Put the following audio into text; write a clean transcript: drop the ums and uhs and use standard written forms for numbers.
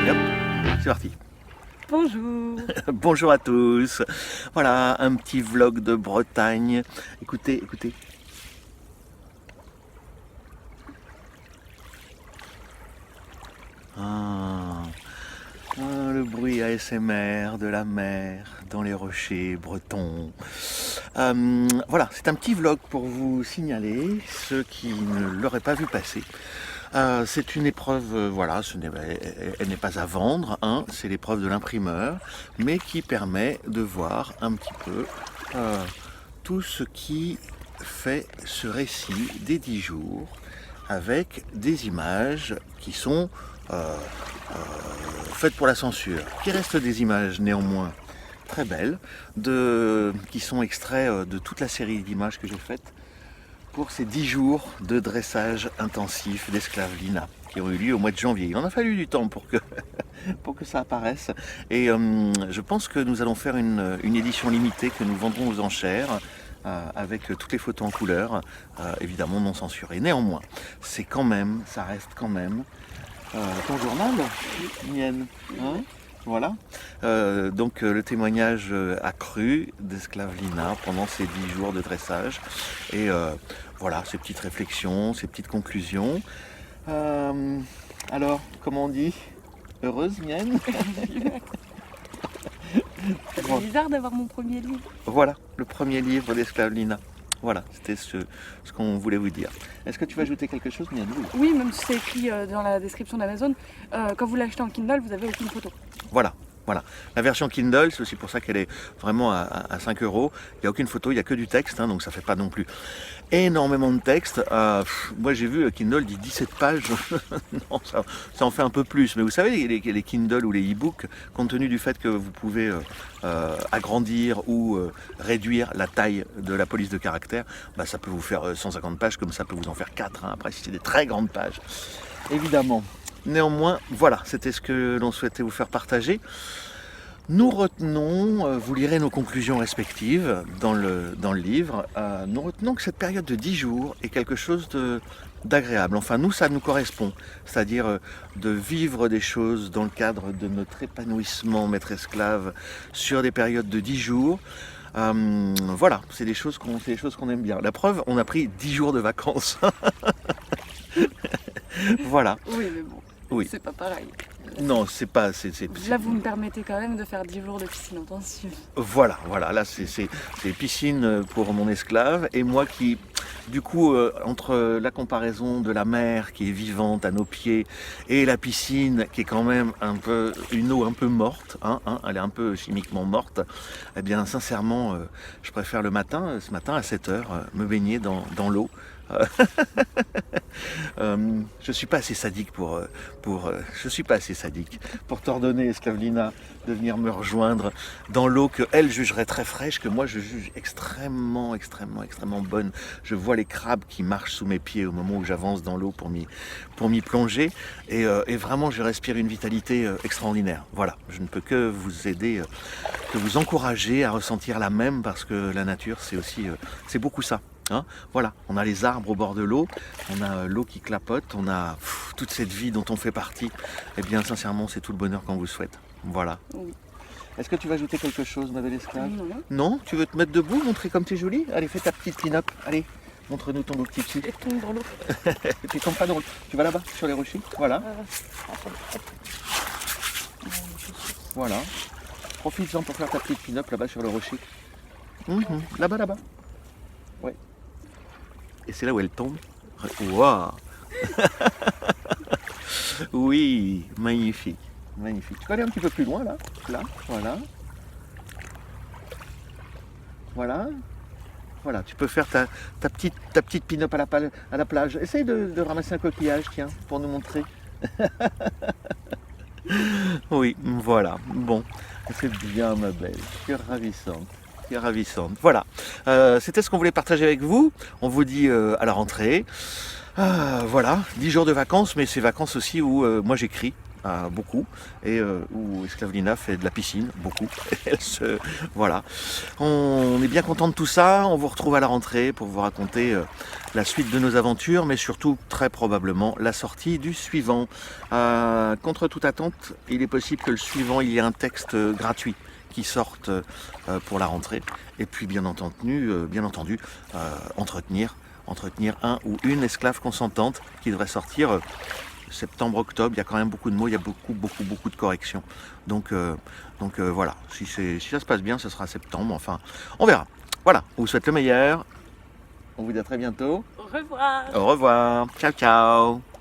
Et hop, c'est parti. Bonjour. Bonjour à tous. Voilà, un petit vlog de Bretagne. Écoutez, écoutez. Le bruit ASMR de la mer dans les rochers bretons. Voilà, c'est un petit vlog pour vous signaler, ceux qui ne l'auraient pas vu passer. C'est une épreuve, voilà, elle n'est pas à vendre, hein, c'est l'épreuve de l'imprimeur, mais qui permet de voir un petit peu tout ce qui fait ce récit des 10 jours, avec des images qui sont faites pour la censure, qui restent des images néanmoins très belles, qui sont extraits de toute la série d'images que j'ai faites pour ces 10 jours de dressage intensif d'esclaves Lina qui ont eu lieu au mois de janvier. Il en a fallu du temps pour que, pour que ça apparaisse. Et je pense que nous allons faire une édition limitée que nous vendrons aux enchères avec toutes les photos en couleur, évidemment non censurées. Néanmoins, c'est quand même, ça reste quand même ton journal, mienne. Hein, voilà. Donc le témoignage accru d'esclave Lina pendant ces 10 jours de dressage. Et voilà, ces petites réflexions, ces petites conclusions. Alors, comment on dit? Heureuse, mienne? C'est bizarre d'avoir mon premier livre. Voilà, le premier livre d'esclave Lina. Voilà, c'était ce qu'on voulait vous dire. Est-ce que tu veux ajouter quelque chose, mienne? Oui, même si c'est écrit dans la description d'Amazon, quand vous l'achetez en Kindle, vous n'avez aucune photo. Voilà. Voilà. La version Kindle, c'est aussi pour ça qu'elle est vraiment à 5 €. Il n'y a aucune photo, il n'y a que du texte, hein, donc ça ne fait pas non plus énormément de texte. Moi j'ai vu Kindle dit 17 pages, non, ça en fait un peu plus. Mais vous savez, les Kindle ou les e-books, compte tenu du fait que vous pouvez agrandir ou réduire la taille de la police de caractère, bah, ça peut vous faire 150 pages, comme ça peut vous en faire 4, hein, après si c'est des très grandes pages. Évidemment. Néanmoins, voilà, c'était ce que l'on souhaitait vous faire partager. Nous retenons, vous lirez nos conclusions respectives dans le livre, nous retenons que cette période de 10 jours est quelque chose d'agréable. Enfin, nous, ça nous correspond, c'est-à-dire de vivre des choses dans le cadre de notre épanouissement maître-esclave sur des périodes de 10 jours. Voilà, c'est des choses qu'on aime bien. La preuve, on a pris 10 jours de vacances. Voilà. Oui, mais bon, oui. C'est pas pareil. Non, c'est pas... Là, vous me permettez quand même de faire 10 jours de piscine intensive. Voilà, là c'est piscine pour mon esclave, et moi qui, du coup, entre la comparaison de la mer qui est vivante à nos pieds et la piscine qui est quand même une eau un peu morte, hein, elle est un peu chimiquement morte, eh bien sincèrement, je préfère ce matin à 7 h, me baigner dans l'eau. Je suis pas assez sadique je suis pas assez sadique pour t'ordonner, esclave Lina, de venir me rejoindre dans l'eau que elle jugerait très fraîche, que moi je juge extrêmement bonne. Je vois les crabes qui marchent sous mes pieds au moment où j'avance dans l'eau pour m'y plonger, et vraiment je respire une vitalité extraordinaire. Voilà, je ne peux que vous aider, que vous encourager à ressentir la même, parce que la nature c'est aussi c'est beaucoup ça. Hein, voilà, on a les arbres au bord de l'eau, on a l'eau qui clapote, on a toute cette vie dont on fait partie. Eh bien, sincèrement, c'est tout le bonheur qu'on vous souhaite. Voilà. Oui. Est-ce que tu vas ajouter quelque chose, ma belle esclave? Non. Non? Tu veux te mettre debout, montrer comme tu es jolie? Allez, fais ta petite clean-up. Allez, montre-nous ton beau petit cul. Et tombe dans l'eau. Tu tombes pas dans l'eau. Tu vas là-bas, sur les rochers. Voilà. Voilà. Profites-en pour faire ta petite clean-up là-bas sur le rocher. Là-bas. Ouais. Et c'est là où elle tombe. Waouh. Oui, magnifique. Tu peux aller un petit peu plus loin là, voilà. Voilà, tu peux faire ta petite pin-up à la plage. Essaye de ramasser un coquillage, tiens, pour nous montrer. Oui, voilà. Bon, c'est bien, ma belle. Tu es ravissante. Voilà, c'était ce qu'on voulait partager avec vous. On vous dit à la rentrée. Voilà, 10 jours de vacances, mais c'est vacances aussi où moi j'écris. beaucoup, et où Esclavlina fait de la piscine, beaucoup. Voilà. On est bien content de tout ça, on vous retrouve à la rentrée pour vous raconter la suite de nos aventures, mais surtout très probablement la sortie du suivant. Contre toute attente, il est possible que le suivant, il y ait un texte gratuit qui sorte pour la rentrée, et puis bien entendu, entretenir un ou une esclave consentante qui devrait sortir septembre-octobre. Il y a quand même beaucoup de mots, il y a beaucoup de corrections. Donc voilà, si ça se passe bien, ce sera septembre, enfin, on verra. Voilà, on vous souhaite le meilleur. On vous dit à très bientôt. Au revoir. Au revoir. Ciao, ciao.